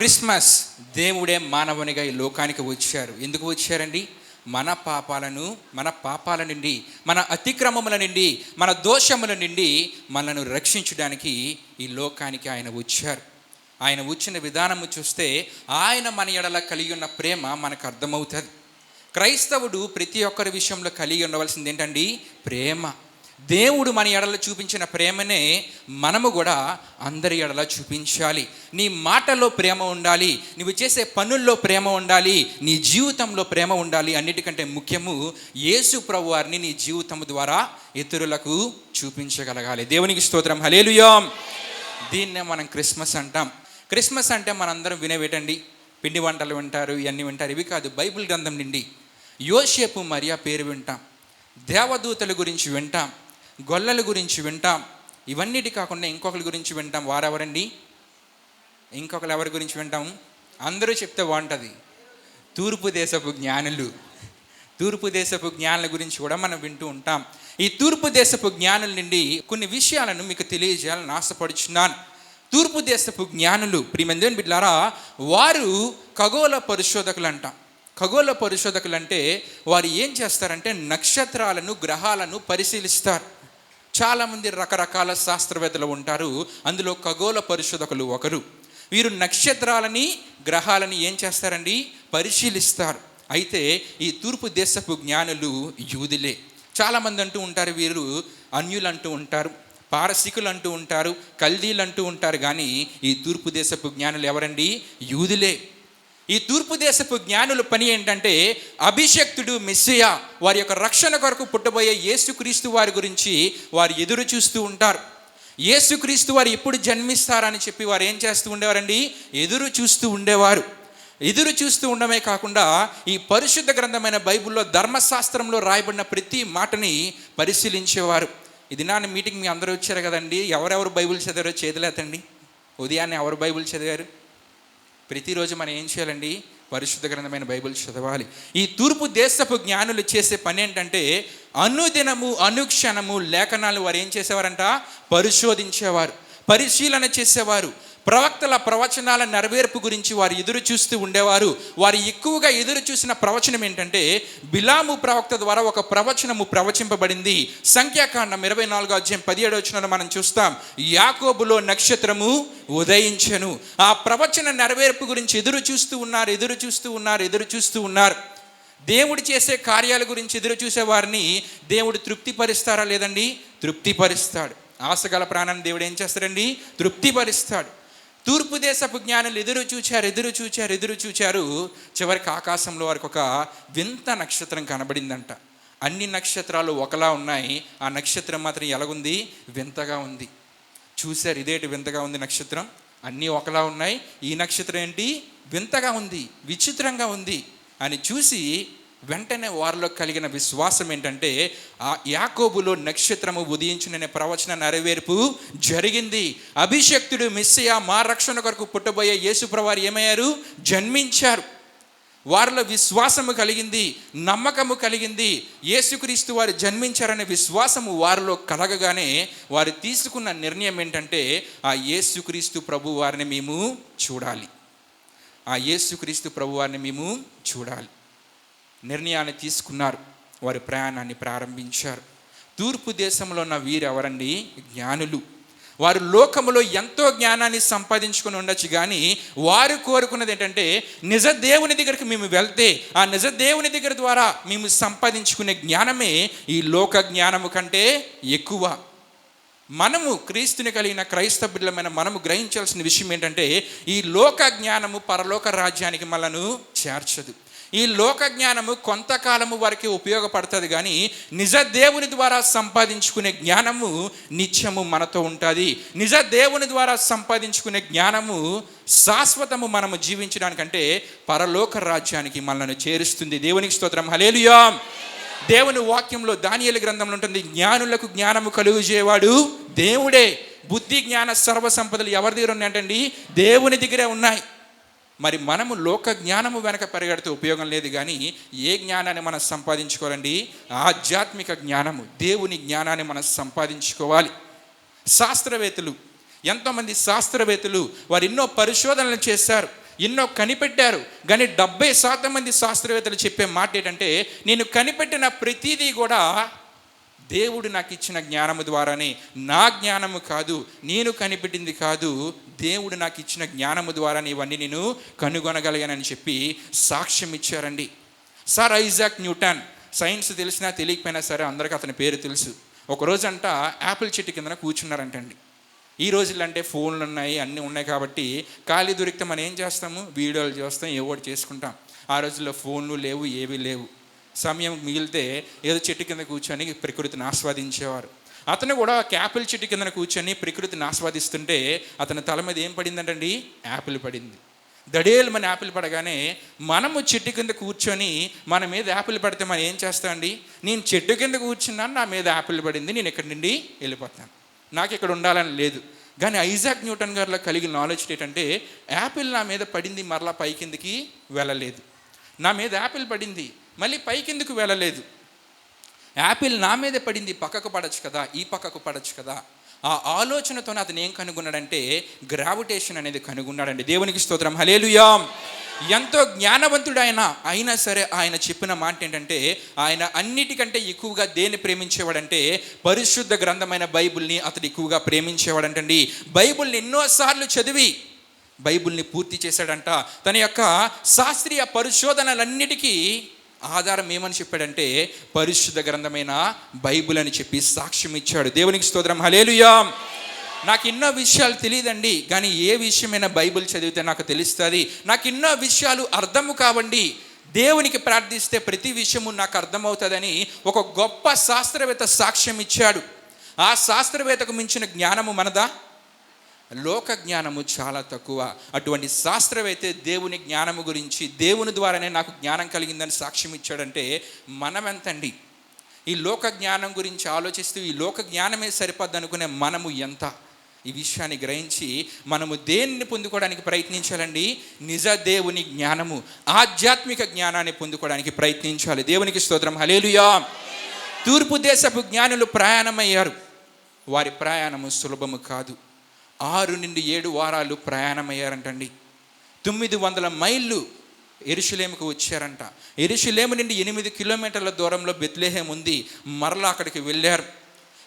Christmas దేవుడే మానవునిగా ఈ లోకానికి వచ్చారు. ఎందుకు వచ్చారండి? మన పాపాల నుండి, మన అతిక్రమముల నుండి, మన దోషముల నుండి మనను రక్షించడానికి ఈ లోకానికి ఆయన వచ్చారు. ఆయన వచ్చిన విధానము చూస్తే ఆయన మన ఎడల కలిగి ఉన్న ప్రేమ మనకు అర్థమవుతుంది. క్రైస్తవుడు ప్రతి ఒక్కరి విషయంలో కలిగి ఉండవలసింది ఏంటండి? ప్రేమ. దేవుడు మన ఎడల చూపించిన ప్రేమనే మనము కూడా అందరి ఎడల చూపించాలి. నీ మాటలో ప్రేమ ఉండాలి, నువ్వు చేసే పనుల్లో ప్రేమ ఉండాలి, నీ జీవితంలో ప్రేమ ఉండాలి. అన్నిటికంటే ముఖ్యము యేసు ప్రభువారిని నీ జీవితం ద్వారా ఇతరులకు చూపించగలగాలి. దేవునికి స్తోత్రం, హల్లెలూయా. దీన్నే మనం క్రిస్మస్ అంటాం. క్రిస్మస్ అంటే మనందరం వినేవేటండి, పిండి వంటలు వింటారు, ఇవన్నీ వింటారు. ఇవి కాదు, బైబిల్ గ్రంథం నుండి యోసేపు మరియా పేరు వింటాం, దేవదూతల గురించి వింటాం, గొల్లల గురించి వింటాం. ఇవన్నిటి కాకుండా ఇంకొకరి గురించి వింటాం. వారెవరండి? ఇంకొకరు ఎవరి గురించి వింటాం? అందరూ చెప్తే బాగుంటుంది. తూర్పు దేశపు జ్ఞానులు. తూర్పు దేశపు జ్ఞానుల గురించి కూడా మనం వింటూ ఉంటాం. ఈ తూర్పు దేశపు జ్ఞానుల నుండి కొన్ని విషయాలను మీకు తెలియజేయాలని ఆశపడుచున్నాను. తూర్పు దేశపు జ్ఞానులు, ప్రియమైన దేవుని బిడ్డలారా, వారు ఖగోళ పరిశోధకులు అంటాం. ఖగోళ పరిశోధకులు అంటే వారు ఏం చేస్తారంటే నక్షత్రాలను, గ్రహాలను పరిశీలిస్తారు. చాలామంది రకరకాల శాస్త్రవేత్తలు ఉంటారు, అందులో ఖగోళ పరిశోధకులు ఒకరు. వీరు నక్షత్రాలని, గ్రహాలని ఏం చేస్తారండి? పరిశీలిస్తారు. అయితే ఈ తూర్పు దేశపు జ్ఞానులు యూదులే. చాలామంది అంటూ ఉంటారు వీరు అన్యులు అంటూ ఉంటారు, పారసీకులు అంటూ ఉంటారు, కల్దీలు అంటూ ఉంటారు. కానీ ఈ తూర్పు దేశపు జ్ఞానులు ఎవరండి? యూదులే. ఈ తూర్పు దేశపు జ్ఞానుల పని ఏంటంటే అభిషక్తుడు మెస్సియా, వారి యొక్క రక్షణ కొరకు పుట్టబోయే యేసుక్రీస్తు వారి గురించి వారు ఎదురు చూస్తూ ఉంటారు. యేసుక్రీస్తు వారు ఎప్పుడు జన్మిస్తారని చెప్పి వారు ఏం చేస్తూ ఉండేవారండి? ఎదురు చూస్తూ ఉండేవారు. ఎదురు చూస్తూ ఉండమే కాకుండా ఈ పరిశుద్ధ గ్రంథమైన బైబిల్లో ధర్మశాస్త్రంలో రాయబడిన ప్రతి మాటని పరిశీలించేవారు. ఇది నా మీటింగ్ మీ అందరూ వచ్చారు కదండి. ఎవరెవరు బైబిల్ చదివారో చేతులేతండి. ఉదయాన్నే ఎవరు బైబిల్ చదివారు? ప్రతిరోజు మనం ఏం చేయాలండి? పరిశుద్ధ గ్రంథమైన బైబిల్ చదవాలి. ఈ తూర్పు దేశపు జ్ఞానులు చేసే పని ఏంటంటే అనుదినము, అనుక్షణము లేఖనాలు వారు ఏం చేసేవారంట? పరిశోధించేవారు, పరిశీలన చేసేవారు. ప్రవక్తల ప్రవచనాల నెరవేర్పు గురించి వారు ఎదురు చూస్తూ ఉండేవారు. వారు ఎక్కువగా ఎదురు చూసిన ప్రవచనం ఏంటంటే బిలాము ప్రవక్త ద్వారా ఒక ప్రవచనము ప్రవచింపబడింది. సంఖ్యాకాండం 24:17 మనం చూస్తాం. యాకోబులో నక్షత్రము ఉదయించెను. ఆ ప్రవచన నెరవేర్పు గురించి ఎదురు చూస్తూ ఉన్నారు. దేవుడు చేసే కార్యాల గురించి ఎదురు చూసే వారిని దేవుడు తృప్తిపరుస్తారా? లేదండి, తృప్తిపరుస్తాడు. ఆశగల ప్రాణాన్ని దేవుడు ఏం చేస్తాడండి? తృప్తిపరుస్తాడు. తూర్పు దేశపు జ్ఞానులు ఎదురు చూచారు. చివరికి ఆకాశంలో వారికి ఒక వింత నక్షత్రం కనబడిందంట. అన్ని నక్షత్రాలు ఒకలా ఉన్నాయి, ఆ నక్షత్రం మాత్రం ఎలాగుంది? వింతగా ఉంది. చూశారు, ఇదేంటి వింతగా ఉంది నక్షత్రం? అన్నీ ఒకలా ఉన్నాయి, ఈ నక్షత్రం ఏంటి వింతగా ఉంది, విచిత్రంగా ఉంది అని చూసి వెంటనే వారిలో కలిగిన విశ్వాసం ఏంటంటే ఆ యాకోబులో నక్షత్రము ఉదయించుననే ప్రవచన నెరవేర్పు జరిగింది. అభిషక్తుడు మెస్సియా, మా రక్షణ కొరకు పుట్టబోయే యేసుప్రభువారు ఏమయ్యారు? జన్మించారు. వారిలో విశ్వాసము కలిగింది, నమ్మకము కలిగింది. యేసుక్రీస్తు వారు జన్మించారనే విశ్వాసము వారిలో కలగగానే వారు తీసుకున్న నిర్ణయం ఏంటంటే ఆ యేసుక్రీస్తు ప్రభు వారిని మేము చూడాలి. నిర్ణయాన్ని తీసుకున్నారు. వారి ప్రయాణాన్ని ప్రారంభించారు. తూర్పు దేశంలో ఉన్న వీరు ఎవరండి? జ్ఞానులు. వారు లోకములో ఎంతో జ్ఞానాన్ని సంపాదించుకుని ఉండొచ్చు, కానీ వారు కోరుకున్నది ఏంటంటే నిజ దేవుని దగ్గరికి మేము వెళ్తే ఆ నిజ దేవుని దగ్గర ద్వారా మేము సంపాదించుకునే జ్ఞానమే ఈ లోక జ్ఞానము కంటే ఎక్కువ. మనము క్రీస్తుని కలిగిన క్రైస్తవ బిడ్డలమైన మనము గ్రహించాల్సిన విషయం ఏంటంటే ఈ లోక జ్ఞానము పరలోక రాజ్యానికి మనను చేర్చదు. ఈ లోక జ్ఞానము కొంతకాలము వరకు ఉపయోగపడుతుంది, కానీ నిజ దేవుని ద్వారా సంపాదించుకునే జ్ఞానము నిత్యము మనతో ఉంటుంది. నిజ దేవుని ద్వారా సంపాదించుకునే జ్ఞానము శాశ్వతము మనము జీవించడానికంటే పరలోక రాజ్యానికి మనల్ని చేరుస్తుంది. దేవునికి స్తోత్రం, హల్లెలూయా. దేవుని వాక్యంలో దానియేలు గ్రంథంలో ఉంటుంది, జ్ఞానులకు జ్ఞానము కలుగజేవాడు దేవుడే. బుద్ధి, జ్ఞాన, సర్వ సంపదలు ఎవరి దగ్గర ఉన్నాయంటండి? దేవుని దగ్గరే ఉన్నాయి. మరి మనము లోక జ్ఞానము వెనక పరిగెడితే ఉపయోగం లేదు, కానీ ఏ జ్ఞానాన్ని మనం సంపాదించుకోవాలండి? ఆధ్యాత్మిక జ్ఞానము, దేవుని జ్ఞానాన్ని మనం సంపాదించుకోవాలి. శాస్త్రవేత్తలు ఎంతోమంది శాస్త్రవేత్తలు వారు ఎన్నో పరిశోధనలు చేశారు. ఎన్నో కనిపెట్టారు. కానీ 70% మంది శాస్త్రవేత్తలు చెప్పే మాట ఏంటంటే, నేను కనిపెట్టిన ప్రతిదీ కూడా దేవుడు నాకు ఇచ్చిన జ్ఞానము ద్వారానే, నా జ్ఞానము కాదు, నేను కనిపెట్టింది కాదు, దేవుడు నాకు ఇచ్చిన జ్ఞానము ద్వారానే ఇవన్నీ నేను కనుగొనగలిగానని చెప్పి సాక్ష్యం ఇచ్చారండి. సర్ ఐజాక్ న్యూటన్, సైన్స్ తెలిసినా తెలియకపోయినా సరే అందరికీ అతని పేరు తెలుసు. ఒకరోజంట యాపిల్ చెట్టు కిందన కూర్చున్నారంటండి. ఈ రోజుల్లో అంటే ఫోన్లు ఉన్నాయి, అన్నీ ఉన్నాయి కాబట్టి ఖాళీ దొరికితే మనం ఏం చేస్తాము, వీడియోలు చూస్తాం, ఏవోటి చేసుకుంటాం. ఆ రోజుల్లో ఫోన్లు లేవు, ఏవీ లేవు. సమయం మిగిలితే ఏదో చెట్టు కింద కూర్చొని ప్రకృతిని ఆస్వాదించేవారు. అతను కూడా యాపిల్ చెట్టు కింద కూర్చొని ప్రకృతిని ఆస్వాదిస్తుంటే అతని తల మీద ఏం పడిందంటండి, యాపిల్ పడింది. దడేలు మన యాపిల్ పడగానే మనము చెట్టు కింద కూర్చొని మన మీద యాపిల్ పడితే మనం ఏం చేస్తామండి, నేను చెట్టు కింద కూర్చున్నాను, నా మీద యాపిల్ పడింది, నేను ఇక్కడి నుండి వెళ్ళిపోతాను, నాకు ఇక్కడ ఉండాలని లేదు. కానీ ఐజాక్ న్యూటన్ గారిలో కలిగిన నాలెడ్జ్ ఏంటంటే, యాపిల్ నా మీద పడింది, మరలా పైకిందికి వెళ్ళలేదు. నా మీద యాపిల్ పడింది, మళ్ళీ పైకిందుకు వెళ్ళలేదు. యాపిల్ నా మీద పడింది, పక్కకు పడచ్చు కదా, ఈ పక్కకు పడచ్చు కదా. ఆ ఆలోచనతోనే అతను ఏం కనుగొన్నాడంటే, గ్రావిటేషన్ అనేది కనుగొన్నాడండి. దేవునికి స్తోత్రం, హల్లెలూయా. ఎంతో జ్ఞానవంతుడు ఆయన, అయినా సరే ఆయన చెప్పిన మాట ఏంటంటే, ఆయన అన్నిటికంటే ఎక్కువగా దేన్ని ప్రేమించేవాడంటే, పరిశుద్ధ గ్రంథమైన బైబిల్ని అతడు ఎక్కువగా ప్రేమించేవాడంటండి. బైబిల్ని ఎన్నోసార్లు చదివి బైబిల్ని పూర్తి చేశాడంట. తన యొక్క శాస్త్రీయ పరిశోధనలన్నిటికీ ఆధారం ఏమని చెప్పాడంటే, పరిశుద్ధ గ్రంథమైన బైబిల్ అని చెప్పి సాక్ష్యం ఇచ్చాడు. దేవునికి స్తోత్రం, హల్లెలూయా. నాకు ఎన్నో విషయాలు తెలియదండి, కానీ ఏ విషయమైనా బైబిల్ చదివితే నాకు తెలుస్తుంది. నాకు ఎన్నో విషయాలు అర్థము కావండి, దేవునికి ప్రార్థిస్తే ప్రతి విషయము నాకు అర్థమవుతుందని ఒక గొప్ప శాస్త్రవేత్త సాక్ష్యం ఇచ్చాడు. ఆ శాస్త్రవేత్తకు మించిన జ్ఞానము మనదా? లోక జ్ఞానము చాలా తక్కువ. అటువంటి శాస్త్రవేత్త దేవుని జ్ఞానము గురించి, దేవుని ద్వారానే నాకు జ్ఞానం కలిగిందని సాక్ష్యం ఇచ్చాడంటే మనం ఎంతండి? ఈ లోక జ్ఞానం గురించి ఆలోచిస్తూ ఈ లోక జ్ఞానమే సరిపోద్ది అనుకునే మనము ఎంత? ఈ విషయాన్ని గ్రహించి మనము దేన్ని పొందుకోవడానికి ప్రయత్నించాలండి? నిజ దేవుని జ్ఞానము, ఆధ్యాత్మిక జ్ఞానాన్ని పొందుకోవడానికి ప్రయత్నించాలి. దేవునికి స్తోత్రం, హల్లెలూయా. తూర్పు దేశపు జ్ఞానులు ప్రయాణమయ్యారు. వారి ప్రయాణము సులభము కాదు. 6 నుండి 7 వారాలు ప్రయాణమయ్యారంటండి. 900 మైళ్ళు యెరూషలేముకు వచ్చారంట. యెరూషలేము నుండి 8 కిలోమీటర్ల దూరంలో బెత్లెహేం ఉంది. మరలా అక్కడికి వెళ్ళారు.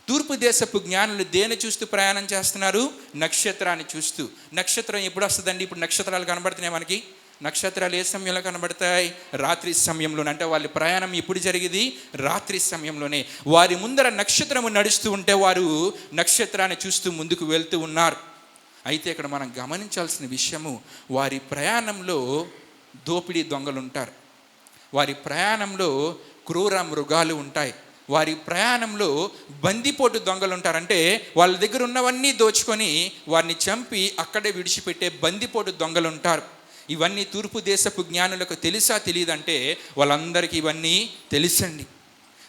తూర్పు దేశపు జ్ఞానులు దేన్ని చూస్తూ ప్రయాణం చేస్తున్నారు? నక్షత్రాన్ని చూస్తూ. నక్షత్రం ఎప్పుడు వస్తుందండి? ఇప్పుడు నక్షత్రాలు కనబడుతున్నాయి మనకి. నక్షత్రాలు ఏ సమయంలో కనబడతాయి? రాత్రి సమయంలోనే. అంటే వాళ్ళ ప్రయాణం ఎప్పుడు జరిగింది? రాత్రి సమయంలోనే. వారి ముందర నక్షత్రము నడుస్తూ ఉంటే వారు నక్షత్రాన్ని చూస్తూ ముందుకు వెళ్తూ ఉన్నారు. అయితే ఇక్కడ మనం గమనించాల్సిన విషయము, వారి ప్రయాణంలో దోపిడీ దొంగలు ఉంటారు, వారి ప్రయాణంలో క్రూర మృగాలు ఉంటాయి, వారి ప్రయాణంలో బందిపోటు దొంగలు ఉంటారంటే వాళ్ళ దగ్గర ఉన్నవన్నీ దోచుకొని వారిని చంపి అక్కడే విడిచిపెట్టే బందిపోటు దొంగలు ఉంటారు. ఇవన్నీ తూర్పు దేశపు జ్ఞానులకు తెలుసా తెలియదంటే వాళ్ళందరికీ ఇవన్నీ తెలుసండి.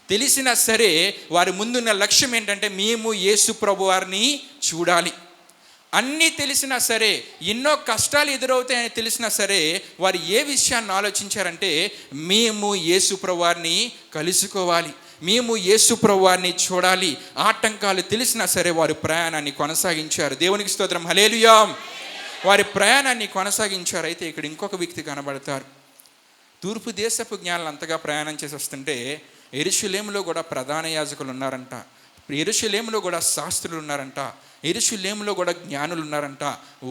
తెలిసినా సరే వారి ముందున్న లక్ష్యం ఏంటంటే, మేము యేసు ప్రభు వారిని చూడాలి. అన్నీ తెలిసినా సరే, ఎన్నో కష్టాలు ఎదురవుతాయని తెలిసినా సరే వారు ఏ విషయాన్ని ఆలోచించారంటే, మేము యేసు ప్రభు వారిని కలుసుకోవాలి, మేము యేసు ప్రభు వారిని చూడాలి. ఆటంకాలు తెలిసినా సరే వారు ప్రయాణాన్ని కొనసాగించారు. దేవునికి స్తోత్రం, హల్లెలూయా. వారి ప్రయాణాన్ని కొనసాగించారు. అయితే ఇక్కడ ఇంకొక వ్యక్తి కనబడతారు. తూర్పు దేశపు జ్ఞానులు అంతగా ప్రయాణం చేసి వస్తుంటే యెరూషలేములో కూడా ప్రధాన యాజకులు ఉన్నారంట, యెరూషలేములో కూడా శాస్త్రులు ఉన్నారంట, యెరూషలేములో కూడా జ్ఞానులు ఉన్నారంట.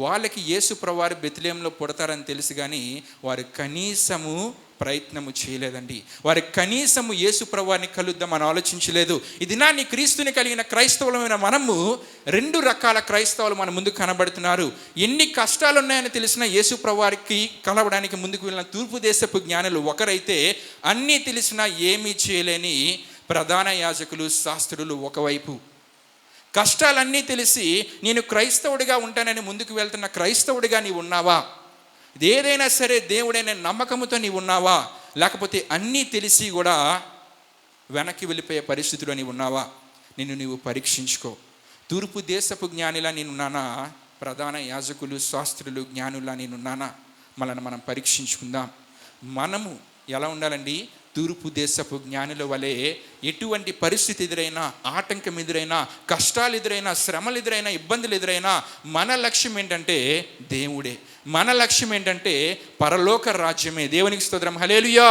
వాళ్ళకి యేసు ప్రభువారు బెత్లెహేంలో పుడతారని తెలుసు, కానీ వారు కనీసము ప్రయత్నము చేయలేదండి. వారు కనీసము యేసు ప్రభువారిని కలుద్దామని ఆలోచించలేదు. ఇది నీ క్రీస్తుని కలిగిన క్రైస్తవులమైన మనము 2 రకాల క్రైస్తవులు మన ముందు కనబడుతున్నారు. ఎన్ని కష్టాలు ఉన్నాయని తెలిసిన యేసు ప్రభువారికి కలవడానికి ముందుకు వెళ్ళిన తూర్పు దేశపు జ్ఞానులు ఒకరైతే, అన్నీ తెలిసినా ఏమీ చేయలేని ప్రధాన యాజకులు శాస్త్రులు ఒకవైపు. కష్టాలన్నీ తెలిసి నేను క్రైస్తవుడిగా ఉంటానని ముందుకు వెళ్తున్న క్రైస్తవుడిగా నీవు ఉన్నావా? ఏదైనా సరే దేవుడైన నమ్మకముతో నీవు ఉన్నావా? లేకపోతే అన్నీ తెలిసి కూడా వెనక్కి వెళ్ళిపోయే పరిస్థితిలో నీవు ఉన్నావా? నీవు పరీక్షించుకో. తూర్పు దేశపు జ్ఞానిలా నేనున్నానా? ప్రధాన యాజకులు శాస్త్రులు జ్ఞానులా నేనున్నానా? మనల్ని మనం పరీక్షించుకుందాం. మనము ఎలా ఉండాలండి? తూర్పు దేశపు జ్ఞానుల వలె ఎటువంటి పరిస్థితి ఎదురైనా, ఆటంకం ఎదురైనా, కష్టాలు ఎదురైనా, శ్రమలు ఎదురైనా, ఇబ్బందులు ఎదురైనా మన లక్ష్యం ఏంటంటే దేవుడే. మన లక్ష్యం ఏంటంటే పరలోక రాజ్యమే. దేవునికి స్తోత్రం. హల్లెలూయా.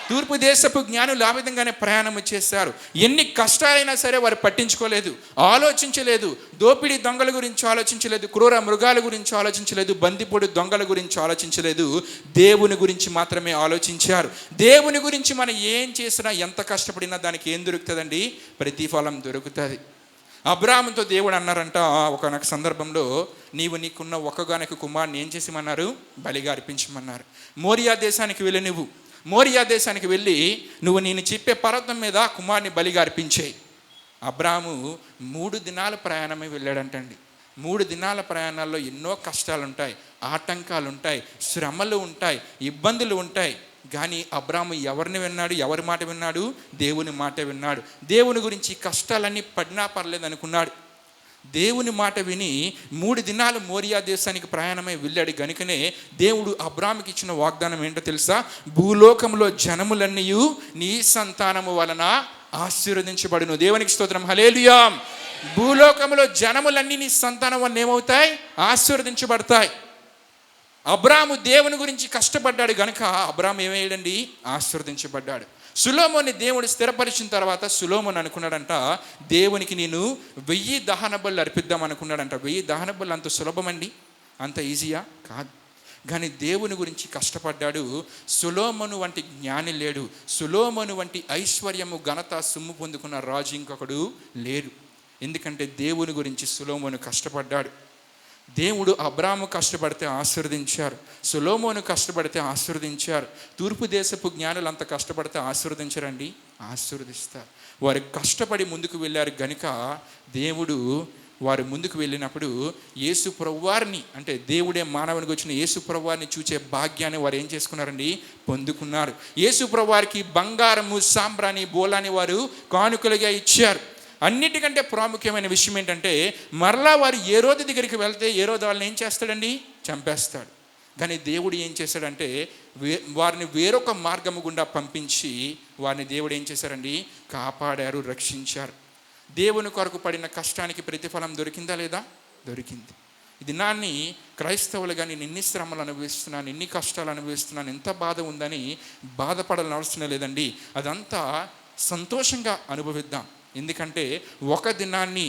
తూర్పు దేశపు జ్ఞానులు ఆ విధంగానే ప్రయాణం చేశారు. ఎన్ని కష్టాలైనా సరే వారు పట్టించుకోలేదు, ఆలోచించలేదు. దోపిడీ దొంగల గురించి ఆలోచించలేదు, క్రూర మృగాల గురించి ఆలోచించలేదు, బందిపోడు దొంగల గురించి ఆలోచించలేదు. దేవుని గురించి మాత్రమే ఆలోచించారు. దేవుని గురించి మనం ఏం చేసినా, ఎంత కష్టపడినా దానికి ఏం దొరుకుతుందండి? ప్రతిఫలం దొరుకుతుంది. అబ్రాహాముతో దేవుడు అన్నారంట ఒకనొక సందర్భంలో, నీకున్న ఒక్కగానొక కుమారుని ఏం చేసిమన్నారు? బలిగా అర్పించమన్నారు. మోరియా దేశానికి వెళ్ళి మోరియా దేశానికి వెళ్ళి నేను చెప్పే పర్వతం మీద కుమారుని బలిగా అర్పించేయి. అబ్రాహాము 3 దినాల ప్రయాణమే వెళ్ళాడంటండి. 3 దినాల ప్రయాణాల్లో ఎన్నో కష్టాలు ఉంటాయి, ఆటంకాలు ఉంటాయి, శ్రమలు ఉంటాయి, ఇబ్బందులు ఉంటాయి. కానీ అబ్రాహాము ఎవరిని విన్నాడు? ఎవరి మాట విన్నాడు? దేవుని మాట విన్నాడు. దేవుని గురించి కష్టాలన్నీ పడినా పర్లేదు అనుకున్నాడు. దేవుని మాట విని 3 దినాలు మోరియా దేశానికి ప్రయాణమై వెళ్ళాడు. గనుకనే దేవుడు అబ్రాహాముకి ఇచ్చిన వాగ్దానం ఏంటో తెలుసా? భూలోకంలో జనములన్నీ నీ సంతానము వలన ఆశీర్వదించబడును. దేవునికి స్తోత్రం. హల్లెలూయా. భూలోకంలో జనములన్నీ నీ సంతానం వలన ఏమవుతాయి? ఆశీర్వదించబడతాయి. అబ్రాహాము దేవుని గురించి కష్టపడ్డాడు గనుక అబ్రాహాము ఏమయ్యాడండి? ఆశీర్వదించబడ్డాడు. సొలొమోన్ని దేవుడు స్థిరపరిచిన తర్వాత సొలొమోను అనుకున్నాడంట, దేవునికి నేను 1000 దహన బలులు అర్పిద్దాం అనుకున్నాడంట. 1000 దహన బలులు అంత సులభమండి? అంత ఈజీయా? కాదు. కానీ దేవుని గురించి కష్టపడ్డాడు. సొలొమోను వంటి జ్ఞాని లేడు. సొలొమోను వంటి ఐశ్వర్యము, ఘనత, సొమ్ము పొందుకున్న రాజు ఇంకొకడు లేడు. ఎందుకంటే దేవుని గురించి సొలొమోను కష్టపడ్డాడు. దేవుడు అబ్రాహాము కష్టపడితే ఆశీర్వదించారు, సొలొమోను కష్టపడితే ఆశీర్వదించారు. తూర్పు దేశపు జ్ఞానులు అంత కష్టపడితే ఆశీర్వదించరండి? ఆశీర్వదిస్తారు. వారు కష్టపడి ముందుకు వెళ్ళారు గనుక దేవుడు వారు ముందుకు వెళ్ళినప్పుడు యేసు ప్రభువారిని, అంటే దేవుడే మానవునికి వచ్చిన యేసు ప్రభువారిని చూచే భాగ్యాన్ని వారు ఏం చేసుకున్నారండి? పొందుకున్నారు. యేసు ప్రభువారికి బంగారము, సాంబ్రాణి, బోలాని వారు కానుకలుగా ఇచ్చారు. అన్నిటికంటే ప్రాముఖ్యమైన విషయం ఏంటంటే, మరలా వారు హేరోదు దగ్గరికి వెళ్తే హేరోదు వాళ్ళని ఏం చేస్తాడండి? చంపేస్తాడు. కానీ దేవుడు ఏం చేశాడంటే వారిని వేరొక మార్గము గుండా పంపించి వారిని దేవుడు ఏం చేశారండి? కాపాడారు, రక్షించారు. దేవుని కొరకు పడిన కష్టానికి ప్రతిఫలం దొరికిందా లేదా? దొరికింది. ఈ దినాన్ని క్రైస్తవులుగా నేను ఎన్ని శ్రమలు అనుభవిస్తున్నాను, ఎన్ని కష్టాలు అనుభవిస్తున్నాను, ఎంత బాధ ఉందని బాధపడాలని అవసరం లేదండి. అదంతా సంతోషంగా అనుభవిద్దాం. ఎందుకంటే ఒక దినాన్ని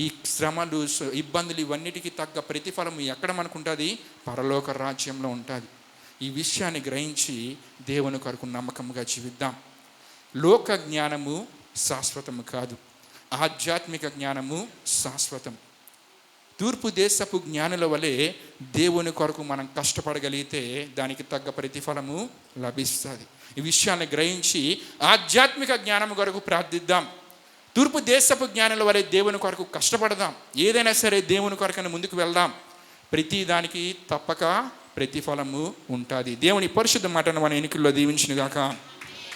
ఈ శ్రమలు, ఇబ్బందులు ఇవన్నిటికీ తగ్గ ప్రతిఫలం ఎక్కడ మనకు ఉంటుంది? పరలోక రాజ్యంలో ఉంటుంది. ఈ విషయాన్ని గ్రహించి దేవుని కొరకు నమ్మకంగా జీవిద్దాం. లోక జ్ఞానము శాశ్వతము కాదు, ఆధ్యాత్మిక జ్ఞానము శాశ్వతం. తూర్పు దేశపు జ్ఞానుల వలె దేవుని కొరకు మనం కష్టపడగలిగితే దానికి తగ్గ ప్రతిఫలము లభిస్తుంది. ఈ విషయాన్ని గ్రహించి ఆధ్యాత్మిక జ్ఞానం కొరకు ప్రార్థిద్దాం. తూర్పు దేశపు జ్ఞానుల వలె దేవుని కొరకు కష్టపడదాం. ఏదైనా సరే దేవుని కొరకని ముందుకు వెళ్దాం. ప్రతి దానికి తప్పక ప్రతిఫలము ఉంటుంది. దేవుని పరిశుద్ధ మాటను మన ఎన్నికల్లో దీవించును గాక.